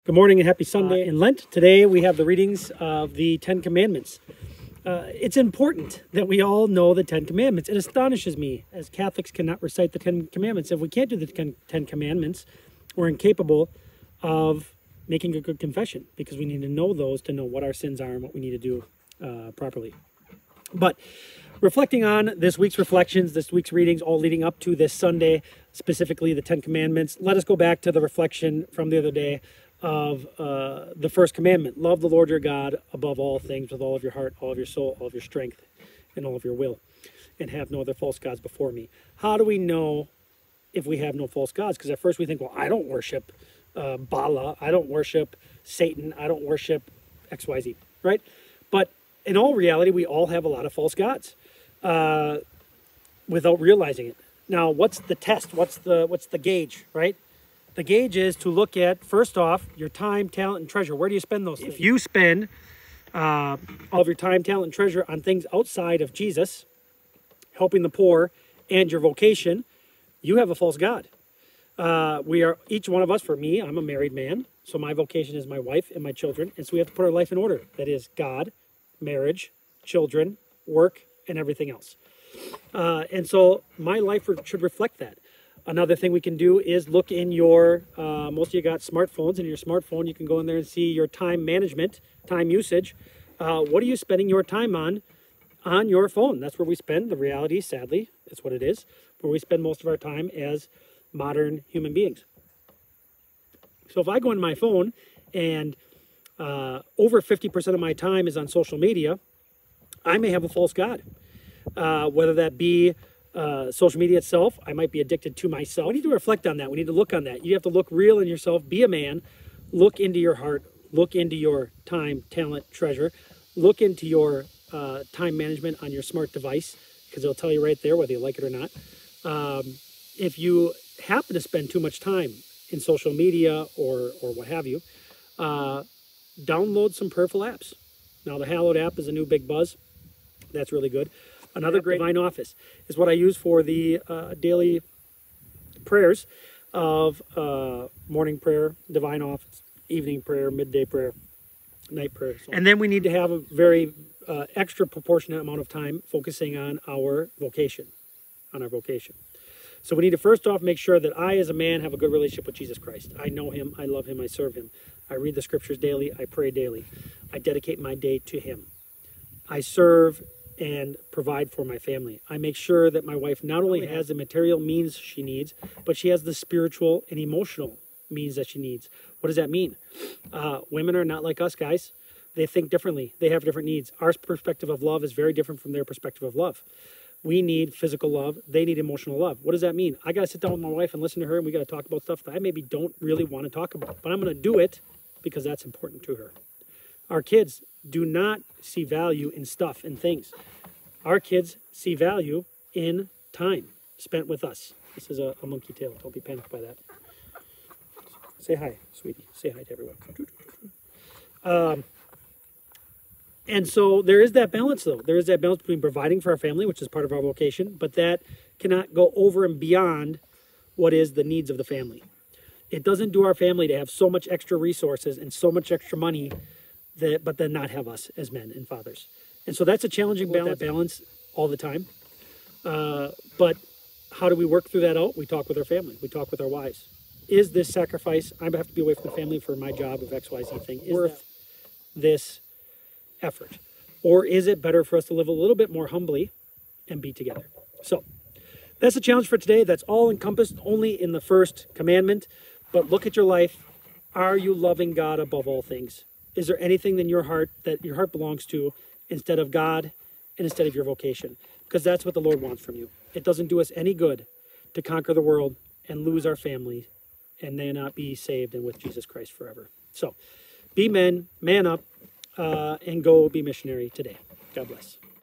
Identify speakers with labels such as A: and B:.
A: Good morning and happy Sunday in Lent. Today we have the readings of the Ten Commandments. It's important that we all know the Ten Commandments. It astonishes me as Catholics cannot recite the Ten Commandments. If we can't do the Ten Commandments, we're incapable of making a good confession because we need to know those to know what our sins are and what we need to do properly. But reflecting on this week's reflections, this week's readings, all leading up to this Sunday, specifically the Ten Commandments, let us go back to the reflection from the other day of the first commandment. Love the Lord your God above all things with all of your heart, all of your soul, all of your strength, and all of your will, and have no other false gods before me. How do we know if we have no false gods? Because at first we think, well, I don't worship Bala, I don't worship Satan, I don't worship XYZ, right? But in all reality, we all have a lot of false gods without realizing it. Now, what's the test? What's the gauge, right? The gauge is to look at, first off, your time, talent, and treasure. Where do you spend those things? If you spend all of your time, talent, and treasure on things outside of Jesus, helping the poor, and your vocation, you have a false god. We are, each one of us, for me, I'm a married man, so my vocation is my wife and my children, and so we have to put our life in order. That is God, marriage, children, work, and everything else. And so my life should reflect that. Another thing we can do is look in your, most of you got smartphones, and in your smartphone you can go in there and see your time management, time usage. What are you spending your time on your phone? That's where we spend, the reality, sadly, it's what it is, where we spend most of our time as modern human beings. So if I go in my phone and over 50% of my time is on social media, I may have a false god. Whether that be social media itself, I might be addicted to myself. We need to reflect on that. We need to look on that. You have to look real in yourself. Be a man. Look into your heart. Look into your time, talent, treasure. Look into your time management on your smart device, because it'll tell you right there whether you like it or not. If you happen to spend too much time in social media or what have you, download some prayerful apps. Now, the Hallowed app is a new big buzz. That's really good. Another great Divine Office is what I use for the daily prayers of morning prayer, Divine Office, evening prayer, midday prayer, night prayer. And then we need to have a very extra proportionate amount of time focusing on our vocation, So we need to first off make sure that I as a man have a good relationship with Jesus Christ. I know him, I love him, I serve him. I read the scriptures daily, I pray daily. I dedicate my day to him. I serve and provide for my family. I make sure that my wife not only has the material means she needs, but she has the spiritual and emotional means that she needs. What does that mean? Women are not like us, guys. They think differently. They have different needs. Our perspective of love is very different from their perspective of love. We need physical love. They need emotional love. What does that mean? I got to sit down with my wife and listen to her, and we got to talk about stuff that I maybe don't really want to talk about, but I'm going to do it because that's important to her. Our kids do not see value in stuff and things. Our kids see value in time spent with us. This is a monkey tail. Don't be panicked by that. Say hi, sweetie. Say hi to everyone. And so there is that balance, though. There is that balance between providing for our family, which is part of our vocation, but that cannot go over and beyond what is the needs of the family. It doesn't do our family to have so much extra resources and so much extra money but then not have us as men and fathers. And so that's a challenging balance all the time. But how do we work through that out? We talk with our family. We talk with our wives. Is this sacrifice, I have to be away from the family for my job of XYZ thing, worth this effort? Or is it better for us to live a little bit more humbly and be together? So that's the challenge for today. That's all encompassed only in the first commandment. But look at your life. Are you loving God above all things? Is there anything in your heart that your heart belongs to instead of God and instead of your vocation? Because that's what the Lord wants from you. It doesn't do us any good to conquer the world and lose our family and then not be saved and with Jesus Christ forever. So be men, man up, and go be missionary today. God bless.